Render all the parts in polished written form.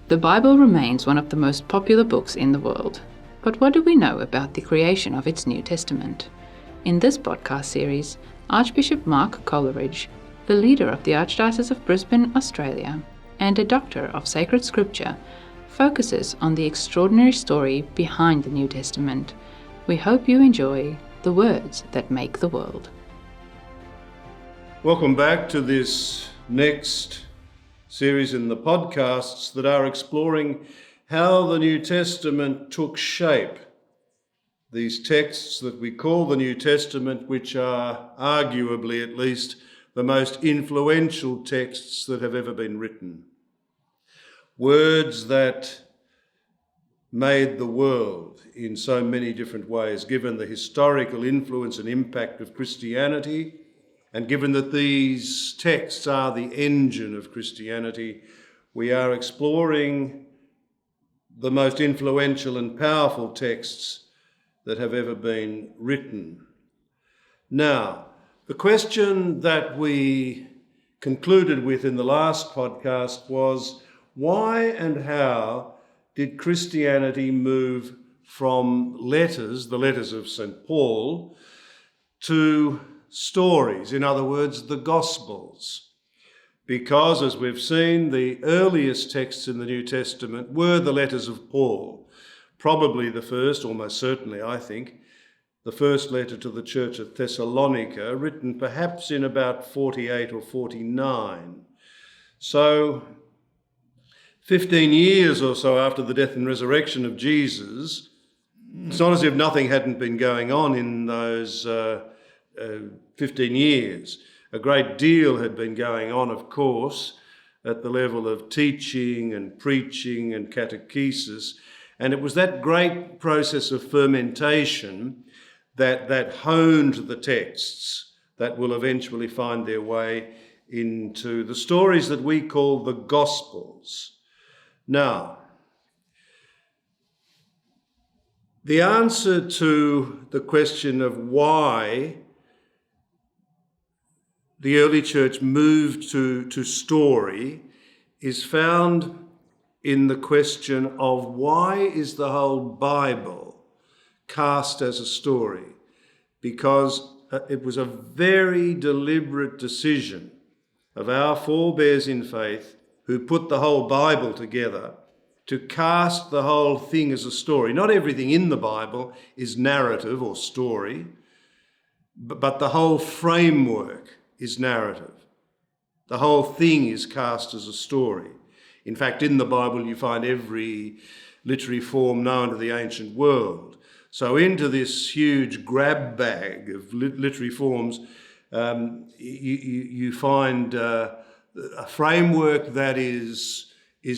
The Bible remains one of the most popular books in the world. But what do we know about the creation of its New Testament? In this podcast series, Archbishop Mark Coleridge, the leader of the Archdiocese of Brisbane, Australia, and a doctor of sacred scripture, focuses on the extraordinary story behind the New Testament. We hope you enjoy the words that make the world. Welcome back to this next series in the podcasts that are exploring how the New Testament took shape. These texts that we call the New Testament, which are arguably at least the most influential texts that have ever been written. Words that made the world in so many different ways, given the historical influence and impact of Christianity, and given that these texts are the engine of Christianity, we are exploring the most influential and powerful texts that have ever been written. Now, the question that we concluded with in the last podcast was, why and how did Christianity move from letters, the letters of St. Paul, to stories, in other words, the Gospels? Because, as we've seen, the earliest texts in the New Testament were the letters of Paul. Probably the first, almost certainly, I think, the first letter to the church at Thessalonica, written perhaps in about 48 or 49. So, 15 years or so after the death and resurrection of Jesus, it's not as if nothing hadn't been going on in those 15 years. A great deal had been going on, of course, at the level of teaching and preaching and catechesis. And it was that great process of fermentation that honed the texts that will eventually find their way into the stories that we call the Gospels. Now, the answer to the question of why the early church moved to story is found in the question of why is the whole Bible cast as a story? Because it was a very deliberate decision of our forebears in faith who put the whole Bible together to cast the whole thing as a story. Not everything in the Bible is narrative or story, but the whole framework is narrative. The whole thing is cast as a story. In fact, in the Bible, you find every literary form known to the ancient world. So into this huge grab bag of literary forms, you find a framework that is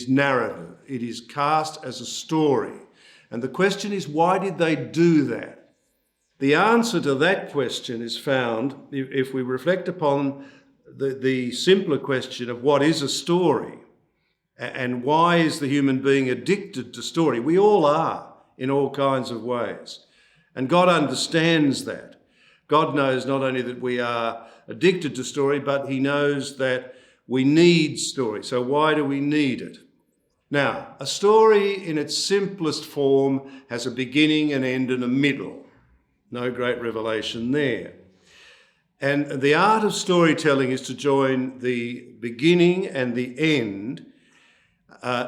narrative. It is cast as a story. And the question is, why did they do that? The answer to that question is found if we reflect upon the simpler question of what is a story and why is the human being addicted to story. We all are in all kinds of ways. And God understands that. God knows not only that we are addicted to story, but he knows that we need story. So why do we need it? Now, a story in its simplest form has a beginning, an end, and a middle. No great revelation there. And the art of storytelling is to join the beginning and the end,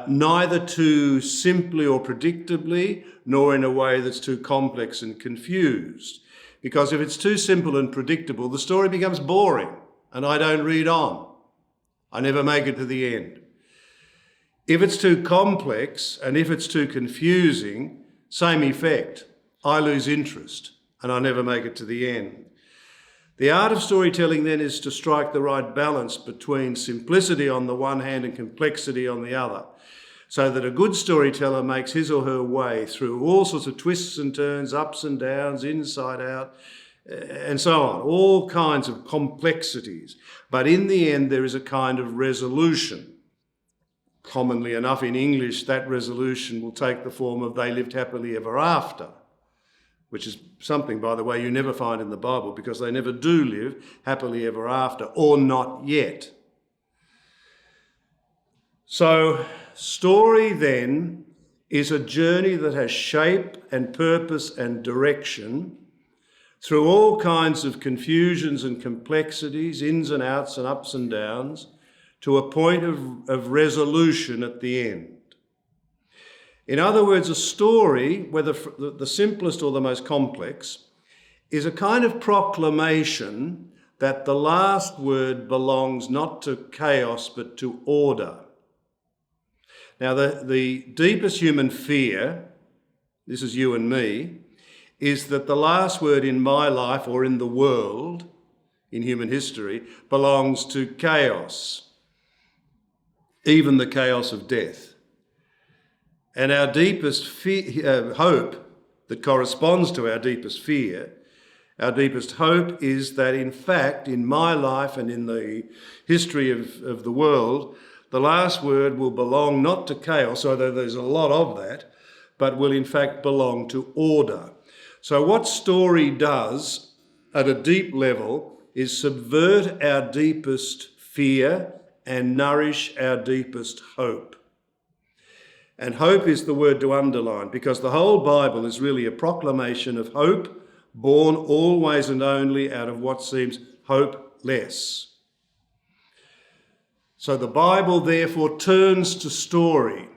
neither too simply or predictably, nor in a way that's too complex and confused. Because if it's too simple and predictable, the story becomes boring and I don't read on. I never make it to the end. If it's too complex and if it's too confusing, same effect. I lose interest and I never make it to the end. The art of storytelling then is to strike the right balance between simplicity on the one hand and complexity on the other, so that a good storyteller makes his or her way through all sorts of twists and turns, ups and downs, inside out, and so on, all kinds of complexities. But in the end, there is a kind of resolution. Commonly enough in English, that resolution will take the form of "they lived happily ever after," which is something, by the way, you never find in the Bible because they never do live happily ever after, or not yet. So Story then is a journey that has shape and purpose and direction through all kinds of confusions and complexities, ins and outs and ups and downs, to a point of resolution at the end. In other words, a story, whether the simplest or the most complex, is a kind of proclamation that the last word belongs not to chaos but to order. Now, the deepest human fear, this is you and me, is that the last word in my life or in the world, in human history, belongs to chaos, even the chaos of death. And our deepest hope that corresponds to our deepest fear, our deepest hope is that, in fact, in my life and in the history of the world, the last word will belong not to chaos, although there's a lot of that, but will in fact belong to order. So what story does at a deep level is subvert our deepest fear and nourish our deepest hope. And hope is the word to underline, because the whole Bible is really a proclamation of hope, born always and only out of what seems hopeless. So the Bible therefore turns to story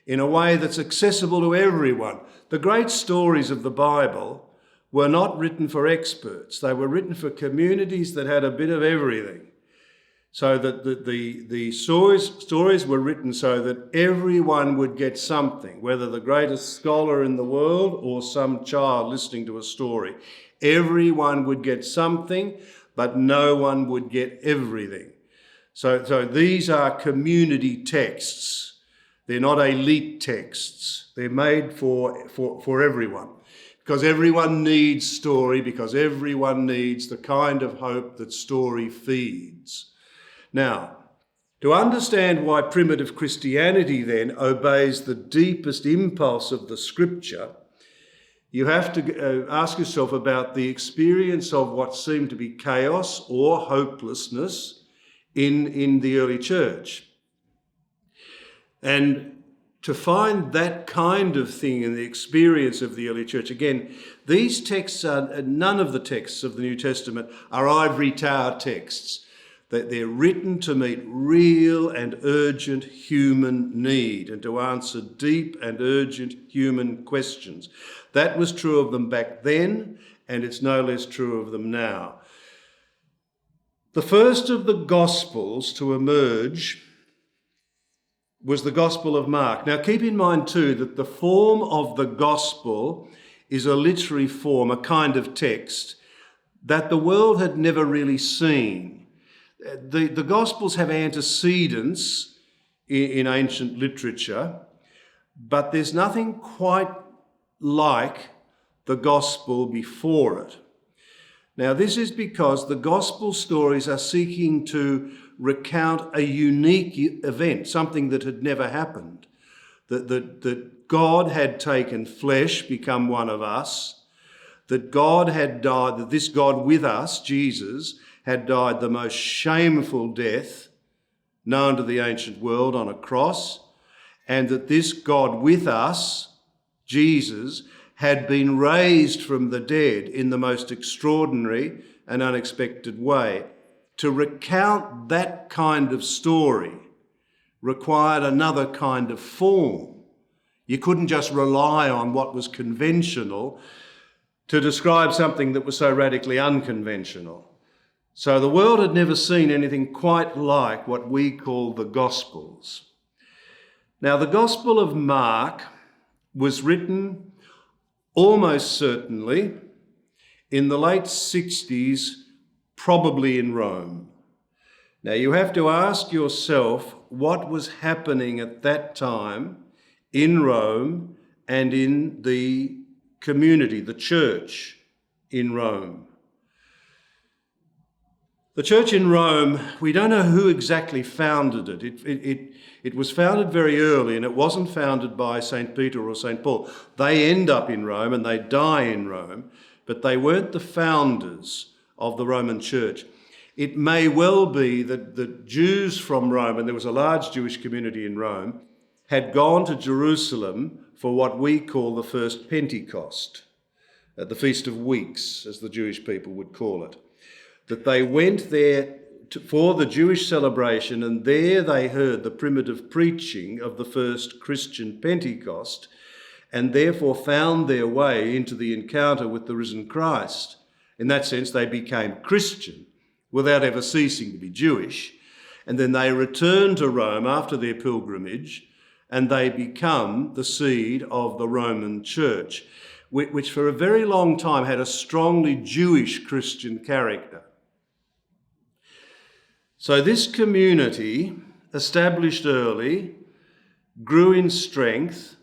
in a way that's accessible to everyone. The great stories of the Bible were not written for experts. They were written for communities that had a bit of everything. So that the stories were written so that everyone would get something, whether the greatest scholar in the world or some child listening to a story. Everyone would get something, but no one would get everything. So these are community texts. They're not elite texts. They're made for everyone. Because everyone needs story, because everyone needs the kind of hope that story feeds. Now, to understand why primitive Christianity then obeys the deepest impulse of the Scripture, you have to ask yourself about the experience of what seemed to be chaos or hopelessness in the early church. And to find that kind of thing in the experience of the early church, again, these texts are, none of the texts of the New Testament are ivory tower texts. That they're written to meet real and urgent human need and to answer deep and urgent human questions. That was true of them back then, and it's no less true of them now. The first of the Gospels to emerge was the Gospel of Mark. Now keep in mind too that the form of the Gospel is a literary form, a kind of text that the world had never really seen. The Gospels have antecedents in ancient literature, but there's nothing quite like the Gospel before it. Now, this is because the Gospel stories are seeking to recount a unique event, something that had never happened, that God had taken flesh, become one of us, that God had died, that this God with us, Jesus, had died the most shameful death known to the ancient world on a cross, and that this God with us, Jesus, had been raised from the dead in the most extraordinary and unexpected way. To recount that kind of story required another kind of form. You couldn't just rely on what was conventional to describe something that was so radically unconventional. So the world had never seen anything quite like what we call the Gospels. Now, the Gospel of Mark was written almost certainly in the late 60s, probably in Rome. Now, you have to ask yourself what was happening at that time in Rome and in the community, the church in Rome. The church in Rome, we don't know who exactly founded it. It was founded very early, and it wasn't founded by St. Peter or St. Paul. They end up in Rome and they die in Rome, but they weren't the founders of the Roman church. It may well be that the Jews from Rome, and there was a large Jewish community in Rome, had gone to Jerusalem for what we call the first Pentecost, the Feast of Weeks, as the Jewish people would call it. That they went there for the Jewish celebration, and there they heard the primitive preaching of the first Christian Pentecost, and therefore found their way into the encounter with the risen Christ. In that sense, they became Christian without ever ceasing to be Jewish. And then they returned to Rome after their pilgrimage, and they become the seed of the Roman Church, which for a very long time had a strongly Jewish Christian character. So this community, established early, grew in strength,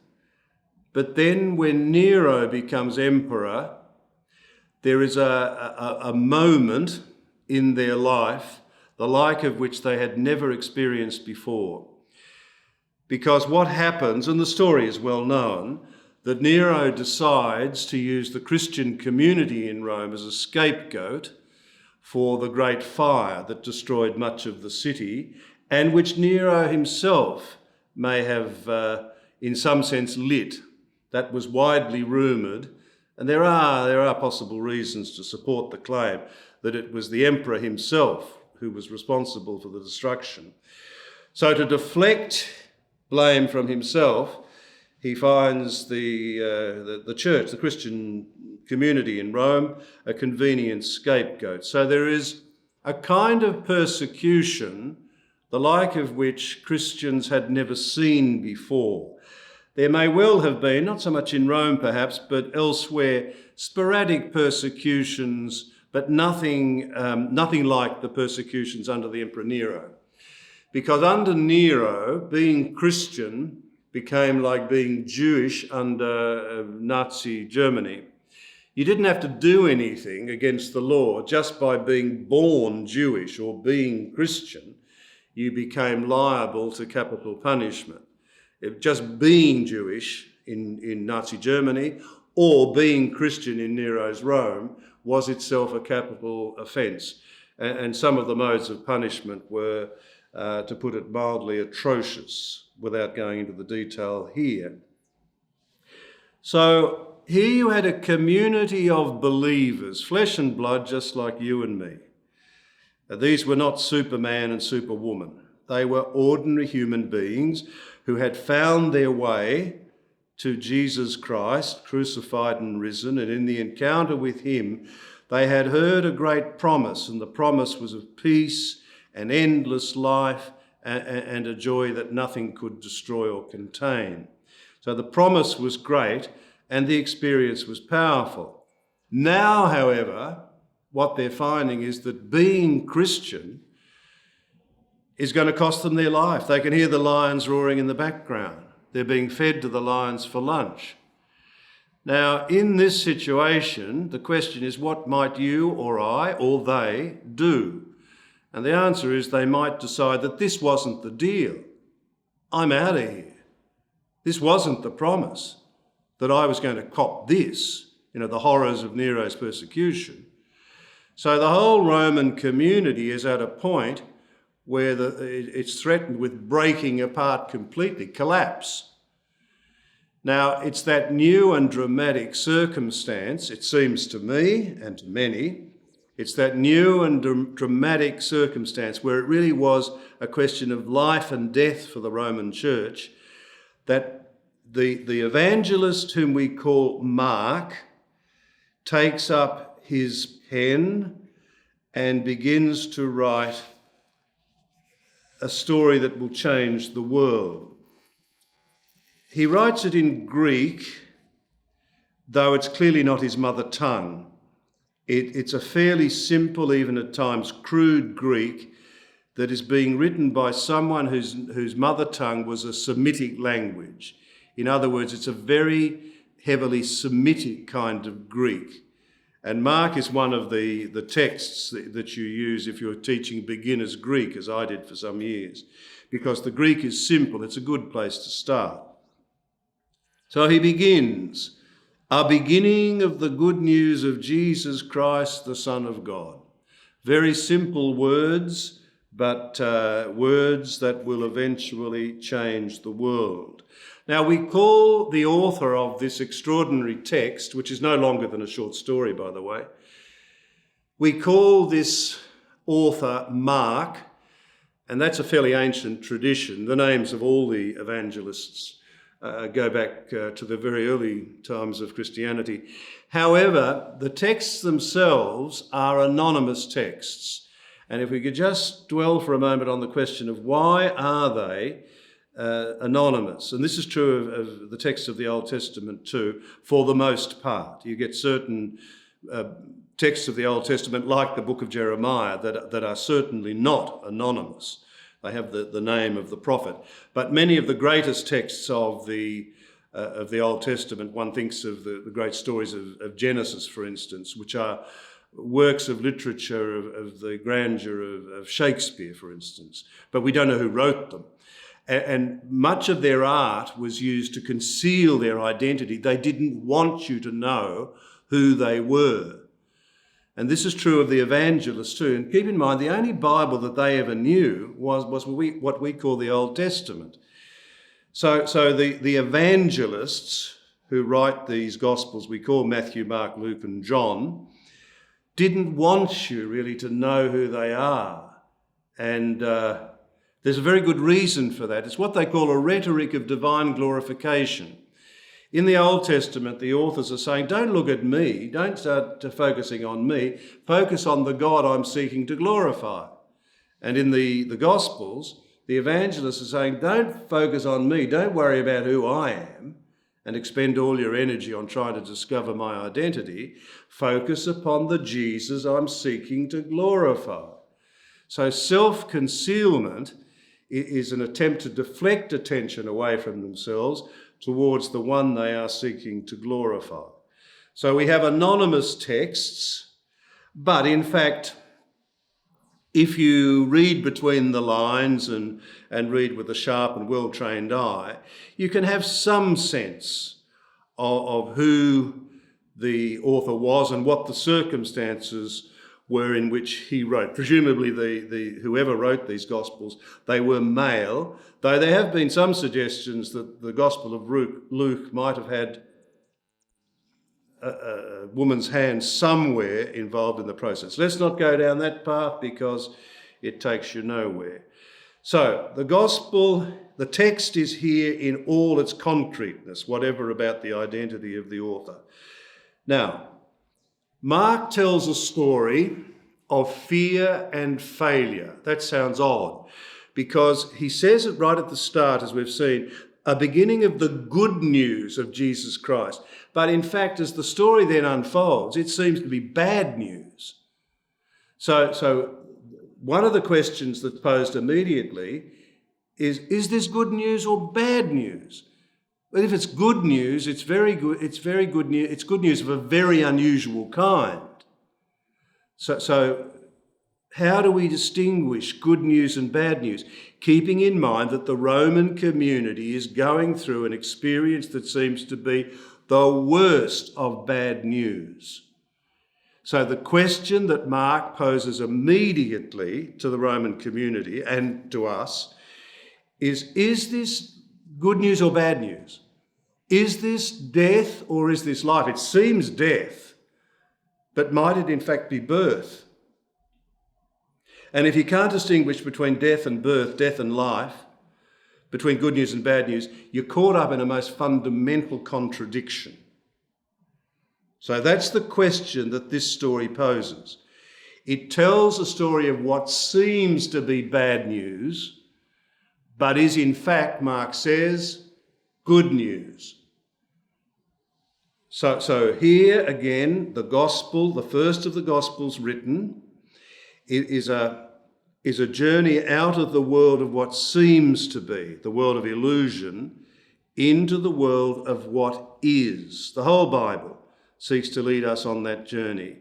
but then when Nero becomes emperor, there is a moment in their life, the like of which they had never experienced before. Because what happens, and the story is well known, that Nero decides to use the Christian community in Rome as a scapegoat for the great fire that destroyed much of the city, and which Nero himself may have, in some sense, lit. That was widely rumoured, and there are possible reasons to support the claim that it was the emperor himself who was responsible for the destruction. So to deflect blame from himself, he finds the church, the Christian community in Rome, a convenient scapegoat. So there is a kind of persecution, the like of which Christians had never seen before. There may well have been, not so much in Rome perhaps, but elsewhere, sporadic persecutions, but nothing like the persecutions under the Emperor Nero. Because under Nero, being Christian became like being Jewish under Nazi Germany. You didn't have to do anything against the law. Just by being born Jewish or being Christian, you became liable to capital punishment. Just being Jewish in Nazi Germany or being Christian in Nero's Rome was itself a capital offence. And some of the modes of punishment were, to put it mildly, atrocious, without going into the detail here. So here you had a community of believers, flesh and blood, just like you and me. These were not Superman and Superwoman. They were ordinary human beings who had found their way to Jesus Christ, crucified and risen, and in the encounter with him, they had heard a great promise, and the promise was of peace and endless life and a joy that nothing could destroy or contain. So the promise was great and the experience was powerful. Now, however, what they're finding is that being Christian is going to cost them their life. They can hear the lions roaring in the background. They're being fed to the lions for lunch. Now, in this situation, the question is, what might you or I or they do? And the answer is they might decide that this wasn't the deal. I'm out of here. This wasn't the promise, that I was going to cop this, the horrors of Nero's persecution. So the whole Roman community is at a point where it's threatened with breaking apart completely, collapse. Now, it's that new and dramatic circumstance, it seems to me and to many, it's that new and dramatic circumstance where it really was a question of life and death for the Roman Church, that the evangelist whom we call Mark takes up his pen and begins to write a story that will change the world. He writes it in Greek, though it's clearly not his mother tongue. It's a fairly simple, even at times crude Greek that is being written by someone whose mother tongue was a Semitic language. In other words, it's a very heavily Semitic kind of Greek. And Mark is one of the texts that you use if you're teaching beginners Greek, as I did for some years, because the Greek is simple. It's a good place to start. So he begins, a beginning of the good news of Jesus Christ, the Son of God. Very simple words, but words that will eventually change the world. Now, we call the author of this extraordinary text, which is no longer than a short story, by the way, we call this author Mark, and that's a fairly ancient tradition. The names of all the evangelists go back to the very early times of Christianity. However, the texts themselves are anonymous texts. And if we could just dwell for a moment on the question of why are they anonymous? And this is true of the texts of the Old Testament too, for the most part. You get certain texts of the Old Testament, like the book of Jeremiah, that are certainly not anonymous. They have the name of the prophet. But many of the greatest texts of the Old Testament, one thinks of the great stories of Genesis, for instance, which are works of literature of the grandeur of Shakespeare, for instance. But we don't know who wrote them. And much of their art was used to conceal their identity. They didn't want you to know who they were. And this is true of the evangelists too. And keep in mind, the only Bible that they ever knew was what we call the Old Testament. So the evangelists who write these Gospels, we call Matthew, Mark, Luke and John, didn't want you really to know who they are. And there's a very good reason for that. It's what they call a rhetoric of divine glorification. In the Old Testament, the authors are saying, don't look at me, don't start focusing on me, focus on the God I'm seeking to glorify. And in the Gospels, the evangelists are saying, don't focus on me, don't worry about who I am and expend all your energy on trying to discover my identity. Focus upon the Jesus I'm seeking to glorify. So self-concealment is an attempt to deflect attention away from themselves towards the one they are seeking to glorify. So we have anonymous texts, but in fact, if you read between the lines and read with a sharp and well-trained eye, you can have some sense of who the author was and what the circumstances were in which he wrote. Presumably whoever wrote these Gospels, they were male, though there have been some suggestions that the Gospel of Luke might have had a woman's hand somewhere involved in the process. Let's not go down that path because it takes you nowhere. So the Gospel, the text is here in all its concreteness, whatever about the identity of the author. Now, Mark tells a story of fear and failure. That sounds odd because he says it right at the start, as we've seen, a beginning of the good news of Jesus Christ. But in fact, as the story then unfolds, it seems to be bad news. So one of the questions that's posed immediately is this good news or bad news? But if it's good news, it's very good news. It's good news of a very unusual kind. So how do we distinguish good news and bad news? Keeping in mind that the Roman community is going through an experience that seems to be the worst of bad news. So the question that Mark poses immediately to the Roman community and to us is this good news or bad news? Is this death or is this life? It seems death, but might it in fact be birth? And if you can't distinguish between death and birth, death and life, between good news and bad news, you're caught up in a most fundamental contradiction. So that's the question that this story poses. It tells a story of what seems to be bad news, but is in fact, Mark says, good news. So here again, the gospel, the first of the gospels written, is a journey out of the world of what seems to be, the world of illusion, into the world of what is. The whole Bible seeks to lead us on that journey.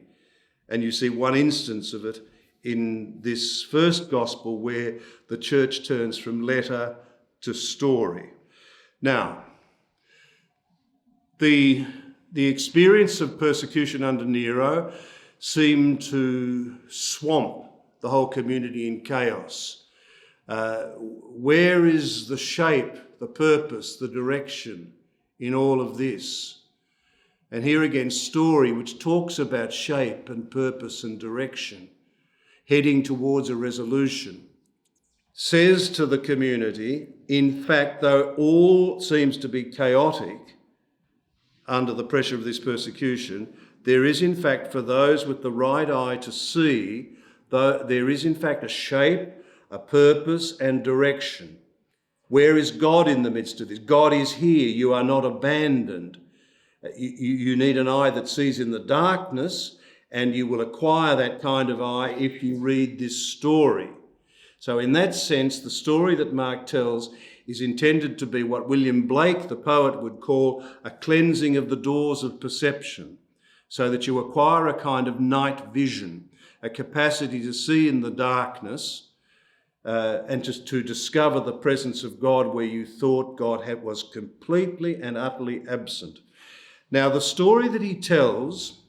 And you see one instance of it in this first gospel where the church turns from letter to story. Now, the experience of persecution under Nero seemed to swamp the whole community in chaos? Where is the shape, the purpose, the direction in all of this? And here again, story, which talks about shape and purpose and direction, heading towards a resolution, says to the community, in fact, though all seems to be chaotic under the pressure of this persecution, there is in fact, for those with the right eye to see, there is in fact a shape, a purpose and direction. Where is God in the midst of this? God is here. You are not abandoned. You need an eye that sees in the darkness, and you will acquire that kind of eye if you read this story. So in that sense, the story that Mark tells is intended to be what William Blake, the poet, would call a cleansing of the doors of perception, so that you acquire a kind of night vision, a capacity to see in the darkness and to discover the presence of God where you thought God was completely and utterly absent. Now, the story that he tells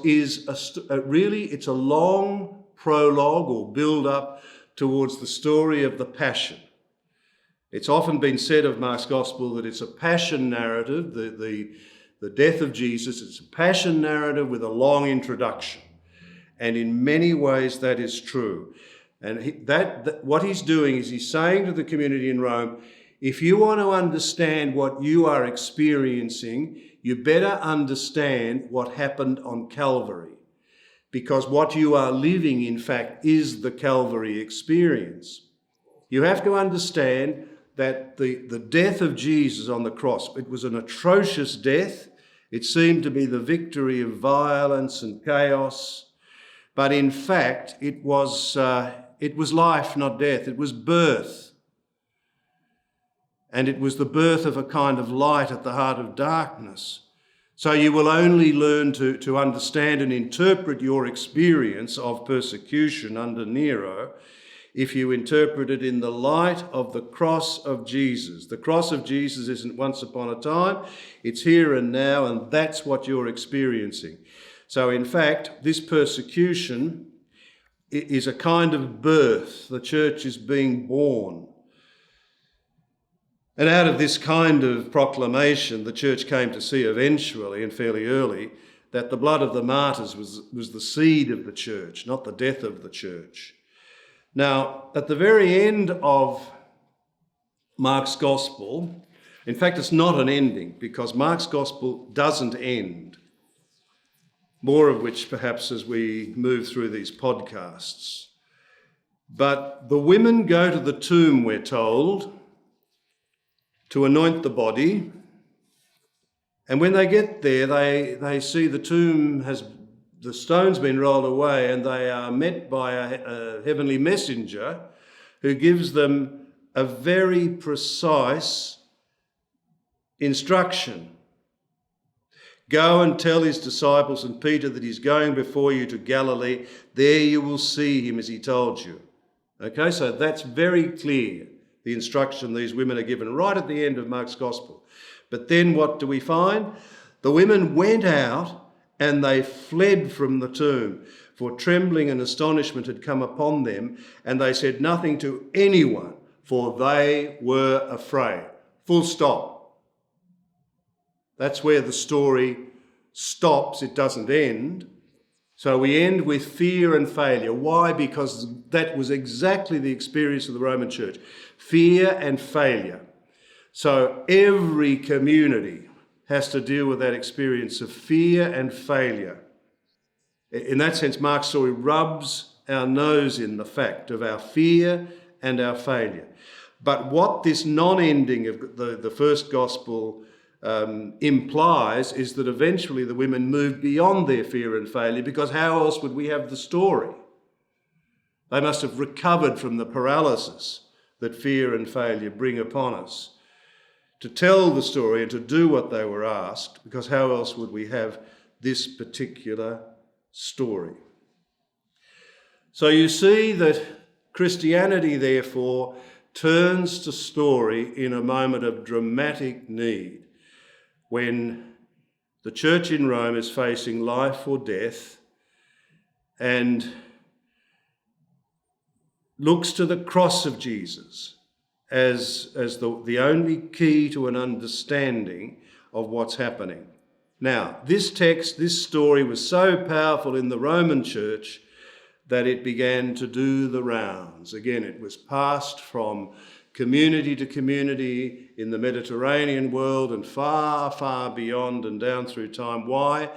is really, it's a long prologue or build-up towards the story of the Passion. It's often been said of Mark's Gospel that it's a passion narrative, the death of Jesus. It's a passion narrative with a long introduction. And in many ways that is true. And what he's doing is he's saying to the community in Rome, if you want to understand what you are experiencing, you better understand what happened on Calvary. Because what you are living, in fact, is the Calvary experience. You have to understand that the death of Jesus on the cross, it was an atrocious death. It seemed to be the victory of violence and chaos. But in fact, it was life, not death. It was birth. And it was the birth of a kind of light at the heart of darkness. So you will only learn to understand and interpret your experience of persecution under Nero if you interpret it in the light of the cross of Jesus. The cross of Jesus isn't once upon a time, it's here and now, and that's what you're experiencing. So in fact, this persecution is a kind of birth. The church is being born. And out of this kind of proclamation, the church came to see eventually and fairly early that the blood of the martyrs was the seed of the church, not the death of the church. Now, at the very end of Mark's Gospel, in fact, it's not an ending because Mark's Gospel doesn't end. More of which perhaps as we move through these podcasts. But the women go to the tomb, we're told, to anoint the body. And when they get there, they see the tomb the stone's been rolled away, and they are met by a heavenly messenger who gives them a very precise instruction. Go and tell his disciples and Peter that he's going before you to Galilee. There you will see him as he told you. Okay, so that's very clear, the instruction these women are given right at the end of Mark's Gospel. But then what do we find? The women went out and they fled from the tomb, for trembling and astonishment had come upon them, and they said nothing to anyone, for they were afraid. Full stop. That's where the story stops. It doesn't end. So we end with fear and failure. Why? Because that was exactly the experience of the Roman Church. Fear and failure. So every community has to deal with that experience of fear and failure. In that sense, Mark's story rubs our nose in the fact of our fear and our failure. But what this non-ending of the first gospel implies is that eventually the women moved beyond their fear and failure, because how else would we have the story? They must have recovered from the paralysis that fear and failure bring upon us to tell the story and to do what they were asked, because how else would we have this particular story? So you see that Christianity, therefore, turns to story in a moment of dramatic need, when the church in Rome is facing life or death, and looks to the cross of Jesus as the only key to an understanding of what's happening. Now, this text, this story was so powerful in the Roman Church that it began to do the rounds. Again, it was passed from community to community in the Mediterranean world and far, far beyond and down through time. Why?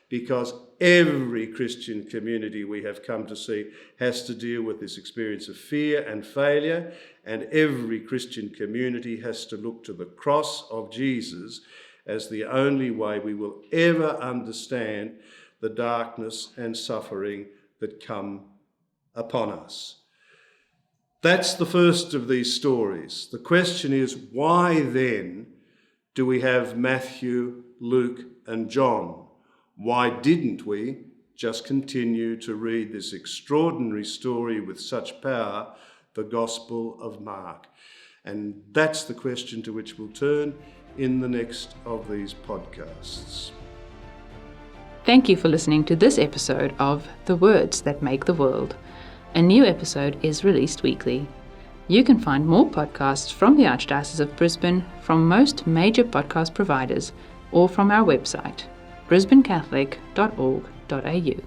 Because every Christian community we have come to see has to deal with this experience of fear and failure, and every Christian community has to look to the cross of Jesus as the only way we will ever understand the darkness and suffering that come upon us. That's the first of these stories. The question is, why then do we have Matthew, Luke, and John? Why didn't we just continue to read this extraordinary story with such power, the Gospel of Mark? And that's the question to which we'll turn in the next of these podcasts. Thank you for listening to this episode of The Words That Make the World. A new episode is released weekly. You can find more podcasts from the Archdiocese of Brisbane from most major podcast providers or from our website, brisbanecatholic.org.au.